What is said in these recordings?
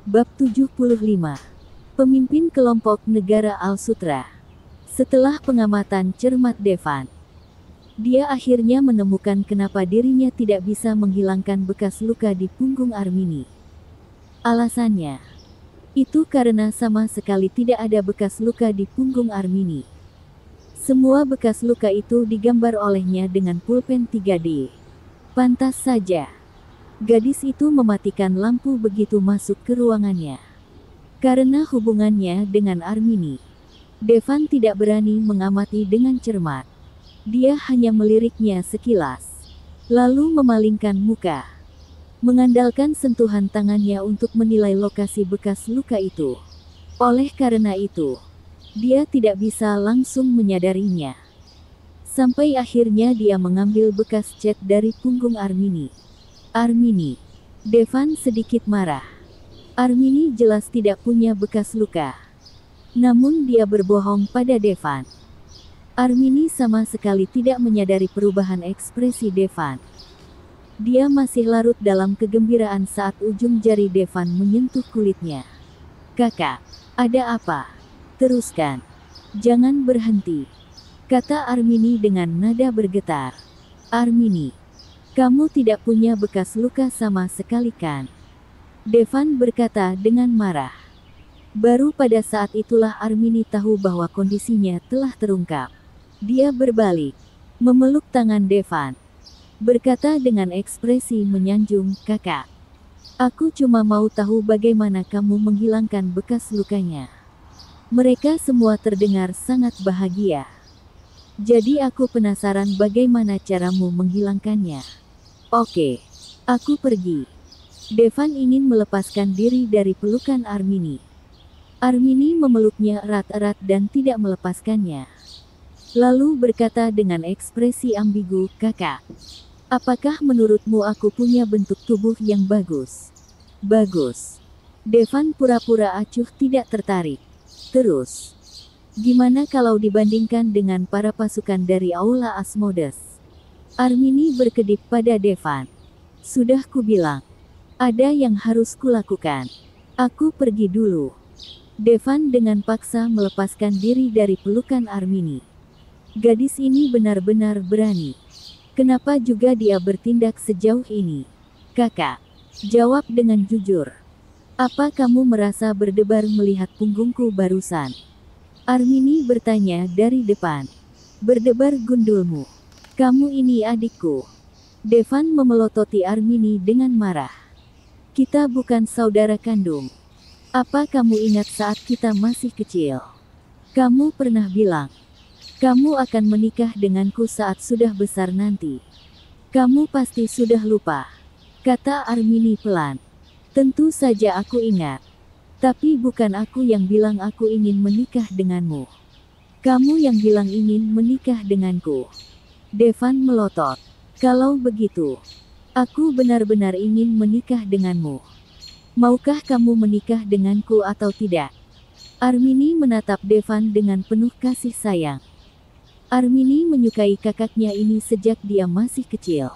Bab 75. Pemimpin kelompok negara Al-Sutra. Setelah pengamatan cermat Devan, dia akhirnya menemukan kenapa dirinya tidak bisa menghilangkan bekas luka di punggung Armini. Alasannya, itu karena sama sekali tidak ada bekas luka di punggung Armini. Semua bekas luka itu digambar olehnya dengan pulpen 3D. Pantas saja gadis itu mematikan lampu begitu masuk ke ruangannya. Karena hubungannya dengan Armini, Devan tidak berani mengamati dengan cermat. Dia hanya meliriknya sekilas, lalu memalingkan muka, mengandalkan sentuhan tangannya untuk menilai lokasi bekas luka itu. Oleh karena itu, dia tidak bisa langsung menyadarinya. Sampai akhirnya dia mengambil bekas cat dari punggung Armini. Armini. Devan sedikit marah. Armini jelas tidak punya bekas luka. Namun dia berbohong pada Devan. Armini sama sekali tidak menyadari perubahan ekspresi Devan. Dia masih larut dalam kegembiraan saat ujung jari Devan menyentuh kulitnya. "Kakak, ada apa? Teruskan. Jangan berhenti," kata Armini dengan nada bergetar. "Armini, kamu tidak punya bekas luka sama sekali kan?" Devan berkata dengan marah. Baru pada saat itulah Armini tahu bahwa kondisinya telah terungkap. Dia berbalik, memeluk tangan Devan, berkata dengan ekspresi menyanjung, "Kakak, aku cuma mau tahu bagaimana kamu menghilangkan bekas lukanya." Mereka semua terdengar sangat bahagia. "Jadi aku penasaran bagaimana caramu menghilangkannya." "Oke, aku pergi." Devan ingin melepaskan diri dari pelukan Armini. Armini memeluknya erat-erat dan tidak melepaskannya. Lalu berkata dengan ekspresi ambigu, "Kakak, apakah menurutmu aku punya bentuk tubuh yang bagus?" "Bagus." Devan pura-pura acuh tidak tertarik. "Terus, gimana kalau dibandingkan dengan para pasukan dari Aula Asmodes?" Armini berkedip pada Devan. "Sudah kubilang, ada yang harus kulakukan. Aku pergi dulu." Devan dengan paksa melepaskan diri dari pelukan Armini. Gadis ini benar-benar berani. Kenapa juga dia bertindak sejauh ini? "Kakak, jawab dengan jujur. Apa kamu merasa berdebar melihat punggungku barusan?" Armini bertanya dari depan. "Berdebar gundulmu. Kamu ini adikku." Devan memelototi Armini dengan marah. "Kita bukan saudara kandung. Apa kamu ingat saat kita masih kecil? Kamu pernah bilang, kamu akan menikah denganku saat sudah besar nanti. Kamu pasti sudah lupa," kata Armini pelan. "Tentu saja aku ingat. Tapi bukan aku yang bilang aku ingin menikah denganmu. Kamu yang bilang ingin menikah denganku." Devan melotot. "Kalau begitu, aku benar-benar ingin menikah denganmu. Maukah kamu menikah denganku atau tidak?" Armini menatap Devan dengan penuh kasih sayang. Armini menyukai kakaknya ini sejak dia masih kecil.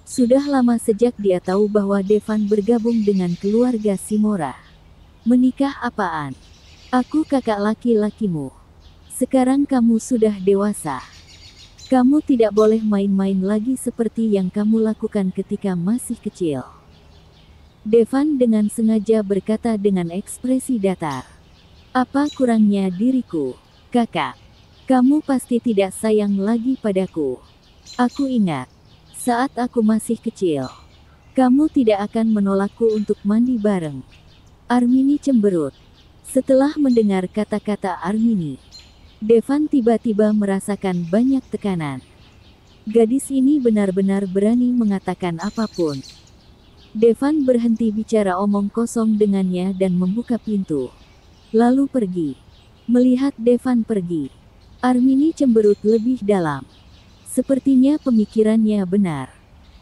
Sudah lama sejak dia tahu bahwa Devan bergabung dengan keluarga Simora. "Menikah apaan? Aku kakak laki-lakimu. Sekarang kamu sudah dewasa. Kamu tidak boleh main-main lagi seperti yang kamu lakukan ketika masih kecil." Devan dengan sengaja berkata dengan ekspresi datar. "Apa kurangnya diriku? Kakak, kamu pasti tidak sayang lagi padaku. Aku ingat, saat aku masih kecil, kamu tidak akan menolakku untuk mandi bareng." Armini cemberut. Setelah mendengar kata-kata Armini, Devan tiba-tiba merasakan banyak tekanan. Gadis ini benar-benar berani mengatakan apapun. Devan berhenti bicara omong kosong dengannya dan membuka pintu, lalu pergi. Melihat Devan pergi, Armini cemberut lebih dalam. Sepertinya pemikirannya benar.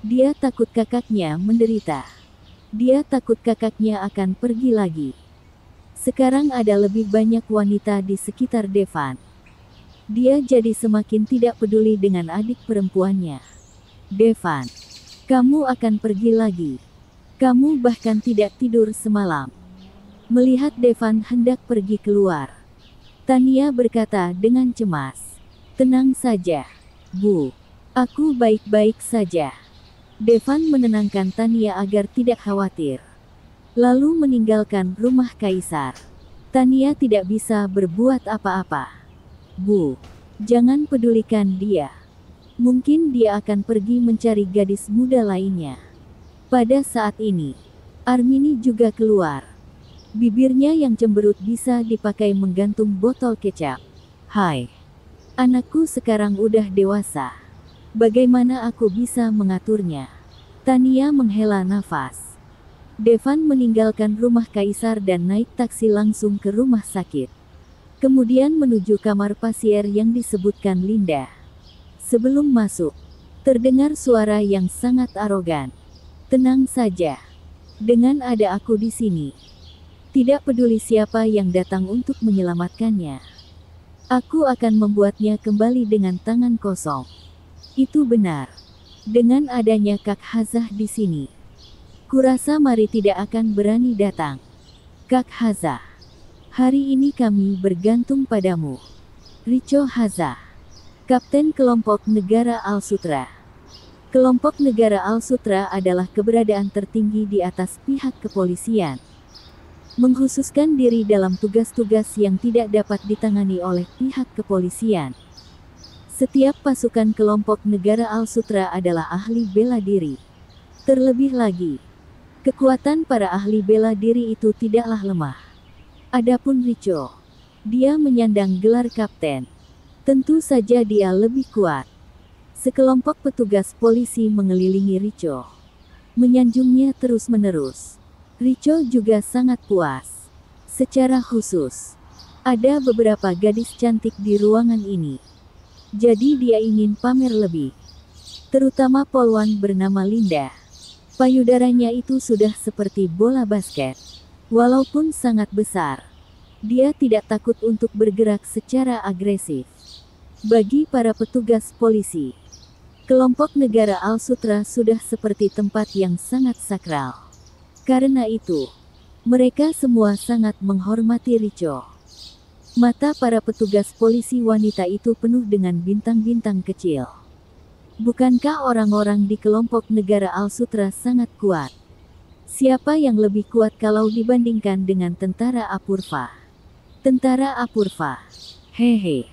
Dia takut kakaknya menderita. Dia takut kakaknya akan pergi lagi. Sekarang ada lebih banyak wanita di sekitar Devan. Dia jadi semakin tidak peduli dengan adik perempuannya. "Devan, kamu akan pergi lagi. Kamu bahkan tidak tidur semalam. Melihat Devan hendak pergi keluar, Tania berkata dengan cemas, "Tenang saja, Bu. Aku baik-baik saja." Devan menenangkan Tania agar tidak khawatir, lalu meninggalkan rumah Kaisar. Tania tidak bisa berbuat apa-apa. "Bu, jangan pedulikan dia. Mungkin dia akan pergi mencari gadis muda lainnya." Pada saat ini, Armini juga keluar. Bibirnya yang cemberut bisa dipakai menggantung botol kecap. "Hai, anakku sekarang udah dewasa. Bagaimana aku bisa mengaturnya?" Tania menghela nafas. Devan meninggalkan rumah Kaisar dan naik taksi langsung ke rumah sakit. Kemudian menuju kamar pasien yang disebutkan Linda. Sebelum masuk, terdengar suara yang sangat arogan. "Tenang saja. Dengan ada aku di sini. Tidak peduli siapa yang datang untuk menyelamatkannya, aku akan membuatnya kembali dengan tangan kosong." Itu benar. Dengan adanya Kak Hazah di sini, kurasa Mari tidak akan berani datang. "Kak Hazah, hari ini kami bergantung padamu." Richo Hazah, Kapten Kelompok Negara Al-Sutra. Kelompok Negara Al-Sutra adalah keberadaan tertinggi di atas pihak kepolisian, mengkhususkan diri dalam tugas-tugas yang tidak dapat ditangani oleh pihak kepolisian. Setiap pasukan kelompok negara Al-Sutra adalah ahli bela diri. Terlebih lagi, kekuatan para ahli bela diri itu tidaklah lemah. Adapun Richo, dia menyandang gelar kapten. Tentu saja dia lebih kuat. Sekelompok petugas polisi mengelilingi Richo, menyanjungnya terus-menerus. Richo juga sangat puas. Secara khusus, ada beberapa gadis cantik di ruangan ini. Jadi dia ingin pamer lebih. Terutama polwan bernama Linda. Payudaranya itu sudah seperti bola basket. Walaupun sangat besar, dia tidak takut untuk bergerak secara agresif. Bagi para petugas polisi, kelompok negara Al-Sutra sudah seperti tempat yang sangat sakral. Karena itu, mereka semua sangat menghormati Richo. Mata para petugas polisi wanita itu penuh dengan bintang-bintang kecil. Bukankah orang-orang di kelompok negara Al-Sutra sangat kuat? Siapa yang lebih kuat kalau dibandingkan dengan tentara Apurva? Tentara Apurva. Hehe.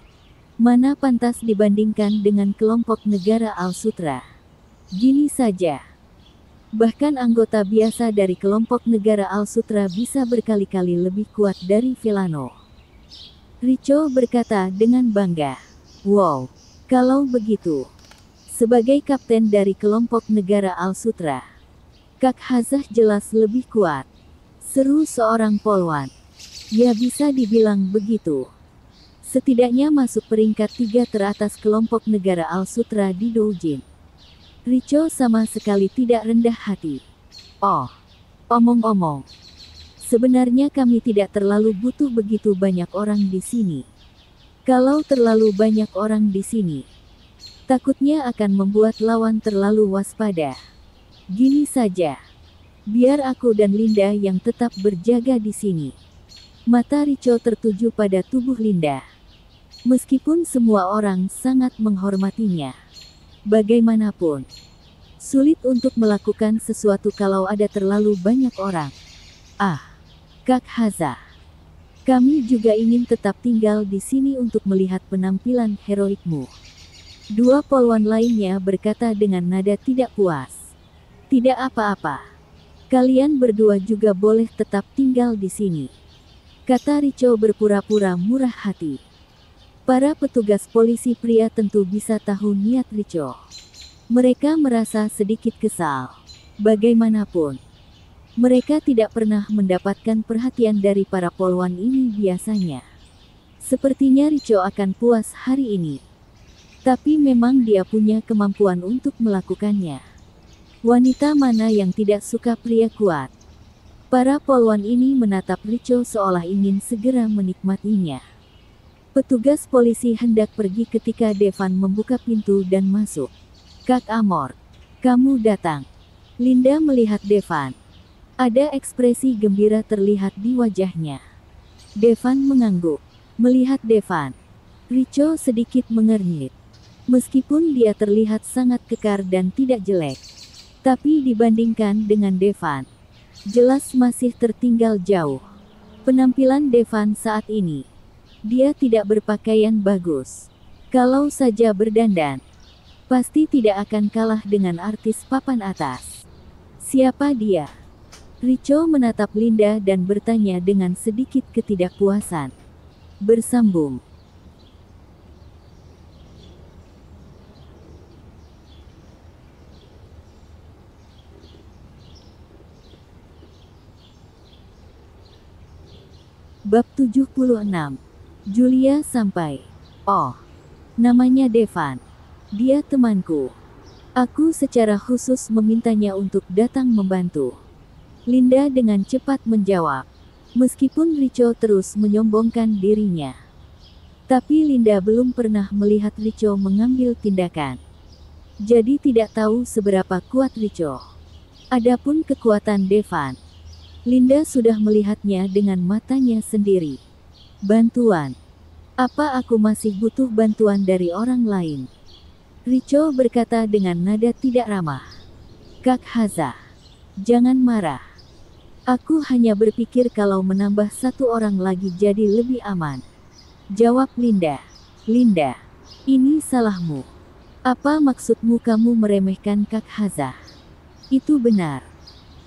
Mana pantas dibandingkan dengan kelompok negara Al-Sutra? Gini saja. Bahkan anggota biasa dari kelompok negara Al-Sutra bisa berkali-kali lebih kuat dari Villano. Richo berkata dengan bangga. "Wow, kalau begitu, sebagai kapten dari kelompok negara Al-Sutra, Kak Hazah jelas lebih kuat," seru seorang polwan. "Ya bisa dibilang begitu. Setidaknya masuk peringkat 3 teratas kelompok negara Al-Sutra di Doujin." Richo sama sekali tidak rendah hati. "Oh, omong-omong, sebenarnya kami tidak terlalu butuh begitu banyak orang di sini. Kalau terlalu banyak orang di sini, takutnya akan membuat lawan terlalu waspada. Gini saja, biar aku dan Linda yang tetap berjaga di sini." Mata Richo tertuju pada tubuh Linda. Meskipun semua orang sangat menghormatinya, bagaimanapun, sulit untuk melakukan sesuatu kalau ada terlalu banyak orang. "Ah, Kak Hazah, kami juga ingin tetap tinggal di sini untuk melihat penampilan heroikmu." Dua polwan lainnya berkata dengan nada tidak puas. "Tidak apa-apa. Kalian berdua juga boleh tetap tinggal di sini," kata Richo berpura-pura murah hati. Para petugas polisi pria tentu bisa tahu niat Richo. Mereka merasa sedikit kesal. Bagaimanapun, mereka tidak pernah mendapatkan perhatian dari para polwan ini biasanya. Sepertinya Richo akan puas hari ini. Tapi memang dia punya kemampuan untuk melakukannya. Wanita mana yang tidak suka pria kuat? Para polwan ini menatap Richo seolah ingin segera menikmatinya. Petugas polisi hendak pergi ketika Devan membuka pintu dan masuk. "Kak Amor, kamu datang." Linda melihat Devan. Ada ekspresi gembira terlihat di wajahnya. Devan mengangguk. Melihat Devan, Richo sedikit mengernyit. Meskipun dia terlihat sangat kekar dan tidak jelek, tapi dibandingkan dengan Devan, jelas masih tertinggal jauh. Penampilan Devan saat ini, dia tidak berpakaian bagus. Kalau saja berdandan, pasti tidak akan kalah dengan artis papan atas. Siapa dia? Richo menatap Linda dan bertanya dengan sedikit ketidakpuasan. Bersambung. Bab 76. Julia sampai. Oh, namanya Devan. Dia temanku. Aku secara khusus memintanya untuk datang membantu. Linda dengan cepat menjawab. Meskipun Richo terus menyombongkan dirinya, tapi Linda belum pernah melihat Richo mengambil tindakan. Jadi tidak tahu seberapa kuat Richo. Adapun kekuatan Devan, Linda sudah melihatnya dengan matanya sendiri. Bantuan. Apa aku masih butuh bantuan dari orang lain? Richo berkata dengan nada tidak ramah. Kak Haza, jangan marah. Aku hanya berpikir kalau menambah satu orang lagi jadi lebih aman. Jawab Linda. Linda, ini salahmu. Apa maksudmu kamu meremehkan Kak Haza? Itu benar.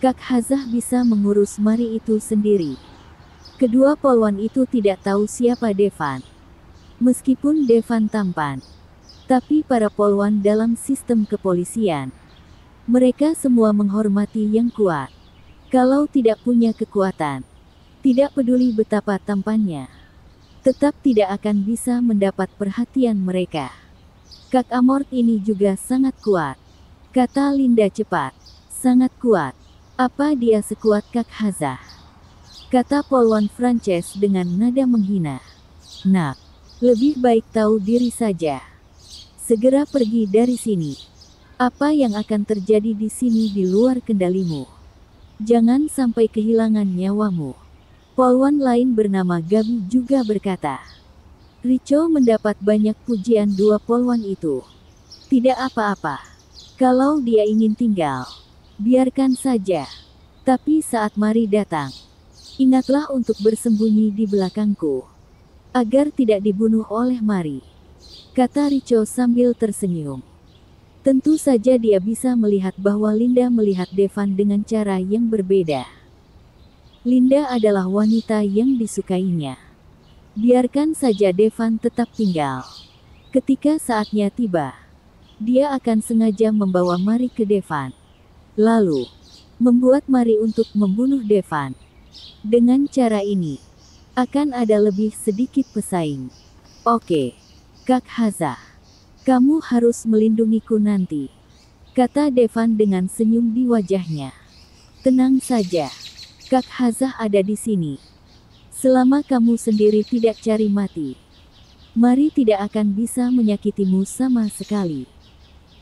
Kak Hazah bisa mengurus Mari itu sendiri. Kedua polwan itu tidak tahu siapa Devan. Meskipun Devan tampan, tapi para polwan dalam sistem kepolisian, mereka semua menghormati yang kuat. Kalau tidak punya kekuatan, tidak peduli betapa tampannya, tetap tidak akan bisa mendapat perhatian mereka. Kak Amort ini juga sangat kuat, kata Linda cepat. Sangat kuat. Apa dia sekuat Kak Hazah? Kata polwan Frances dengan nada menghina. Nak, lebih baik tahu diri saja. Segera pergi dari sini. Apa yang akan terjadi di sini di luar kendalimu. Jangan sampai kehilangan nyawamu. Polwan lain bernama Gabi juga berkata. Richo mendapat banyak pujian dua polwan itu. Tidak apa-apa. Kalau dia ingin tinggal, biarkan saja. Tapi saat Mari datang, ingatlah untuk bersembunyi di belakangku, agar tidak dibunuh oleh Mari. Kata Richo sambil tersenyum. Tentu saja dia bisa melihat bahwa Linda melihat Devan dengan cara yang berbeda. Linda adalah wanita yang disukainya. Biarkan saja Devan tetap tinggal. Ketika saatnya tiba, dia akan sengaja membawa Mari ke Devan. Lalu, membuat Mari untuk membunuh Devan. Dengan cara ini, akan ada lebih sedikit pesaing. Oke, Kak Hazah, kamu harus melindungiku nanti, kata Devan dengan senyum di wajahnya. Tenang saja, Kak Hazah ada di sini. Selama kamu sendiri tidak cari mati, Mari tidak akan bisa menyakitimu sama sekali.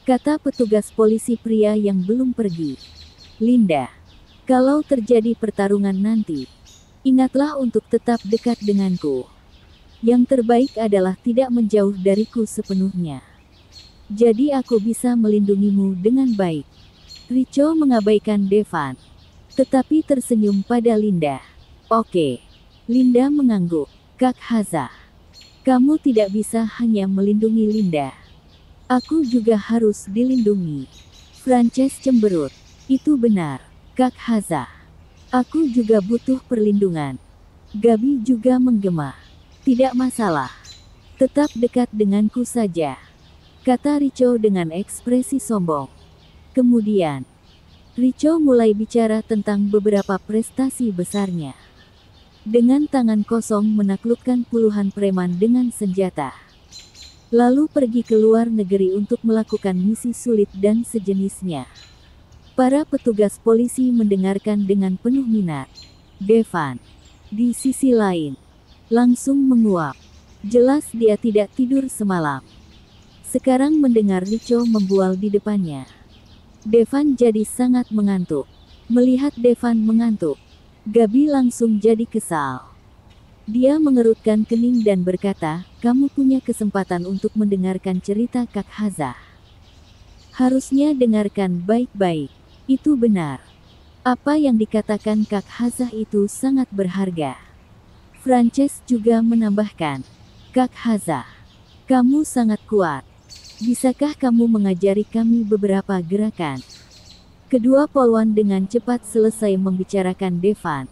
Kata petugas polisi pria yang belum pergi. Linda, kalau terjadi pertarungan nanti, ingatlah untuk tetap dekat denganku. Yang terbaik adalah tidak menjauh dariku sepenuhnya. Jadi aku bisa melindungimu dengan baik. Richo mengabaikan Devan, tetapi tersenyum pada Linda. Oke. Linda mengangguk. Kak Hazah, kamu tidak bisa hanya melindungi Linda. Aku juga harus dilindungi. Frances cemberut. Itu benar, Kak Hazah. Aku juga butuh perlindungan. Gabi juga menggema. Tidak masalah. Tetap dekat denganku saja, kata Richo dengan ekspresi sombong. Kemudian, Richo mulai bicara tentang beberapa prestasi besarnya. Dengan tangan kosong menaklukkan puluhan preman dengan senjata. Lalu pergi ke luar negeri untuk melakukan misi sulit dan sejenisnya. Para petugas polisi mendengarkan dengan penuh minat. Devan, di sisi lain, langsung menguap. Jelas dia tidak tidur semalam. Sekarang mendengar Richo membual di depannya. Devan jadi sangat mengantuk. Melihat Devan mengantuk, Gabi langsung jadi kesal. Dia mengerutkan kening dan berkata, "Kamu punya kesempatan untuk mendengarkan cerita Kak Hazah. Harusnya dengarkan baik-baik. Itu benar. Apa yang dikatakan Kak Hazah itu sangat berharga." Frances juga menambahkan, "Kak Hazah, kamu sangat kuat. Bisakah kamu mengajari kami beberapa gerakan?" Kedua polwan dengan cepat selesai membicarakan Devan.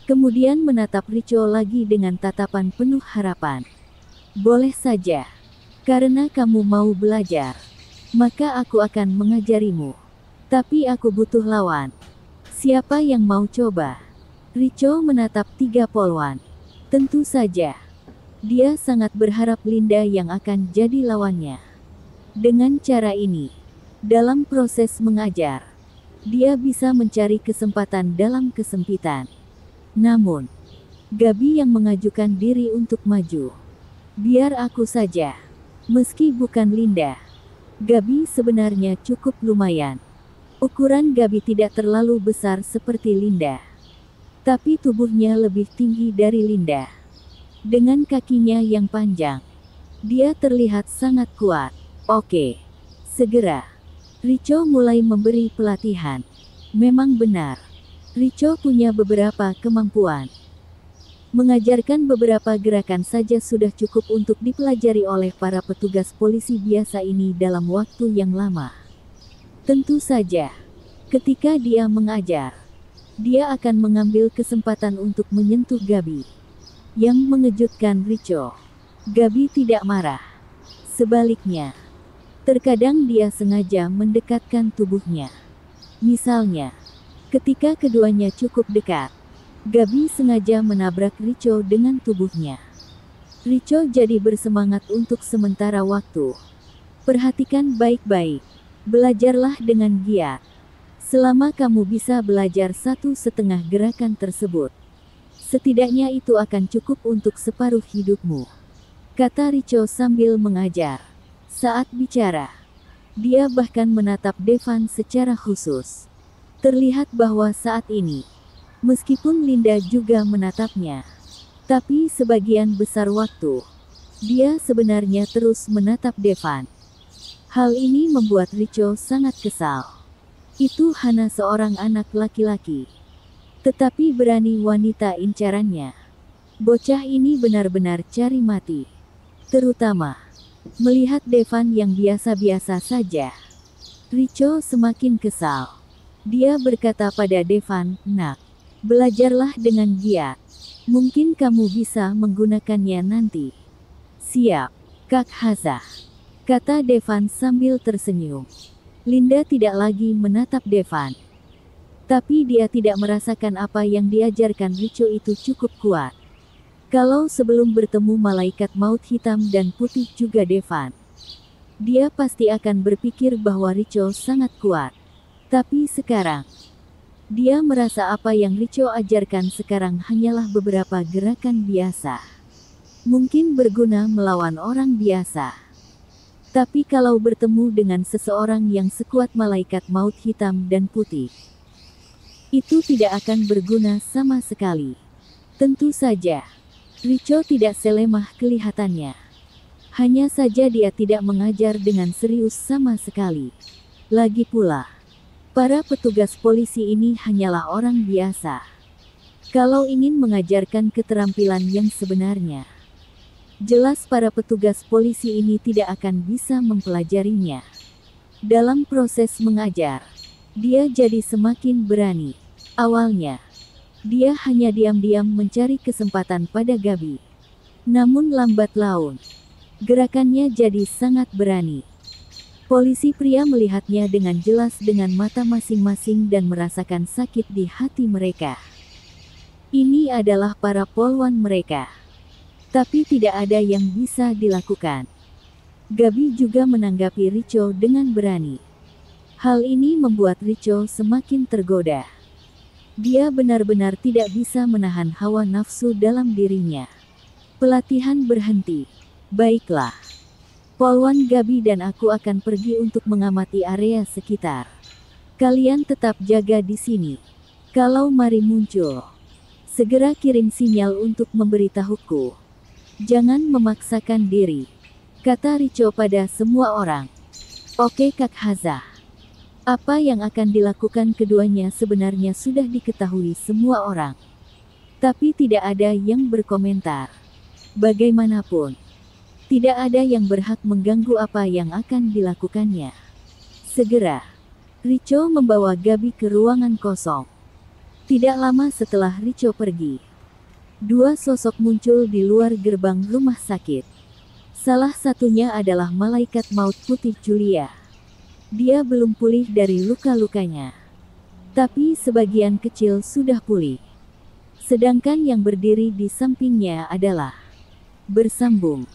Kemudian menatap Richo lagi dengan tatapan penuh harapan. "Boleh saja. Karena kamu mau belajar, maka aku akan mengajarimu. Tapi aku butuh lawan. Siapa yang mau coba?" Richo menatap tiga polwan. Tentu saja. Dia sangat berharap Linda yang akan jadi lawannya. Dengan cara ini, dalam proses mengajar, dia bisa mencari kesempatan dalam kesempitan. Namun, Gabi yang mengajukan diri untuk maju. "Biar aku saja. Meski bukan Linda, Gabi sebenarnya cukup lumayan." Ukuran Gabi tidak terlalu besar seperti Linda, tapi tubuhnya lebih tinggi dari Linda. Dengan kakinya yang panjang, dia terlihat sangat kuat. "Oke." Segera, Richo mulai memberi pelatihan. Memang benar, Richo punya beberapa kemampuan. Mengajarkan beberapa gerakan saja sudah cukup untuk dipelajari oleh para petugas polisi biasa ini dalam waktu yang lama. Tentu saja, ketika dia mengajar, dia akan mengambil kesempatan untuk menyentuh Gabi. Yang mengejutkan Richo, Gabi tidak marah. Sebaliknya, terkadang dia sengaja mendekatkan tubuhnya. Misalnya, ketika keduanya cukup dekat, Gabi sengaja menabrak Richo dengan tubuhnya. Richo jadi bersemangat untuk sementara waktu. Perhatikan baik-baik. Belajarlah dengan giat. Selama kamu bisa belajar 1,5 gerakan tersebut, setidaknya itu akan cukup untuk separuh hidupmu, kata Richo sambil mengajar. Saat bicara, dia bahkan menatap Devan secara khusus. Terlihat bahwa saat ini, meskipun Linda juga menatapnya, tapi sebagian besar waktu, dia sebenarnya terus menatap Devan. Hal ini membuat Richo sangat kesal. Itu hanya seorang anak laki-laki, tetapi berani wanita incarannya. Bocah ini benar-benar cari mati. Terutama, melihat Devan yang biasa-biasa saja. Richo semakin kesal. Dia berkata pada Devan, "Nak, belajarlah dengan giat. Mungkin kamu bisa menggunakannya nanti." "Siap, Kak Hazah," kata Devan sambil tersenyum. Linda tidak lagi menatap Devan. Tapi dia tidak merasakan apa yang diajarkan Richo itu cukup kuat. Kalau sebelum bertemu malaikat maut hitam dan putih juga Devan, dia pasti akan berpikir bahwa Richo sangat kuat. Tapi sekarang, dia merasa apa yang Richo ajarkan sekarang hanyalah beberapa gerakan biasa. Mungkin berguna melawan orang biasa. Tapi kalau bertemu dengan seseorang yang sekuat malaikat maut hitam dan putih, itu tidak akan berguna sama sekali. Tentu saja, Richo tidak selemah kelihatannya. Hanya saja dia tidak mengajar dengan serius sama sekali. Lagi pula, para petugas polisi ini hanyalah orang biasa. Kalau ingin mengajarkan keterampilan yang sebenarnya, jelas para petugas polisi ini tidak akan bisa mempelajarinya. Dalam proses mengajar, dia jadi semakin berani. Awalnya, dia hanya diam-diam mencari kesempatan pada Gabi. Namun lambat laun, gerakannya jadi sangat berani. Polisi pria melihatnya dengan jelas dengan mata masing-masing dan merasakan sakit di hati mereka. Ini adalah para polwan mereka. Tapi tidak ada yang bisa dilakukan. Gabi juga menanggapi Richo dengan berani. Hal ini membuat Richo semakin tergoda. Dia benar-benar tidak bisa menahan hawa nafsu dalam dirinya. Pelatihan berhenti. Baiklah. Polwan Gabi dan aku akan pergi untuk mengamati area sekitar. Kalian tetap jaga di sini. Kalau Mari muncul, segera kirim sinyal untuk memberitahuku. Jangan memaksakan diri, kata Rico pada semua orang. Oke Kak Hazah. Apa yang akan dilakukan keduanya sebenarnya sudah diketahui semua orang. Tapi tidak ada yang berkomentar. Bagaimanapun, tidak ada yang berhak mengganggu apa yang akan dilakukannya. Segera, Rico membawa Gabi ke ruangan kosong. Tidak lama setelah Rico pergi, dua sosok muncul di luar gerbang rumah sakit. Salah satunya adalah malaikat maut putih Julia. Dia belum pulih dari luka-lukanya, tapi sebagian kecil sudah pulih. Sedangkan yang berdiri di sampingnya adalah bersambung.